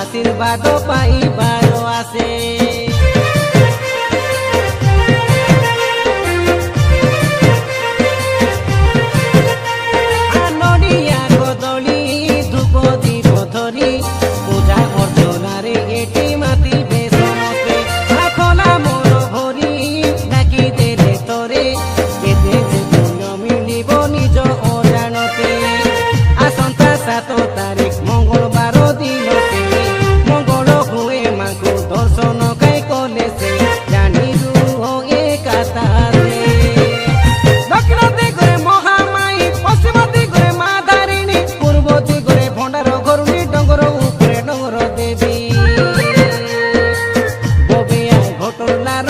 আশীর্বাদ পাইবার আসে। নড়িয়া কদলী ধূপ দীপ ধরি পূজা অর্চনারে এটি মাতিবে সমস্তে। খোলা মোর ভরি ডাকি দেলে তরে কেতে পুণ্য মিলিব নিজ অজাণতে। আসন্তা 7 তারিখ মঙ্গলবার দিনতে মঙ্গল হুয়ে মাଙ୍କୁ দর্শন কাই কলে সে জানি রুহ একাতারে। দক্ষিণ দিগরে মহামায়ী, পশ্চিম দিগরে মা ধারিণী, পূর্ব দিগরে ভণ্ডার ঘরুণী, ডঙ্গর উপরে ডঙ্গর দেবী। ববিয়া ঘটনার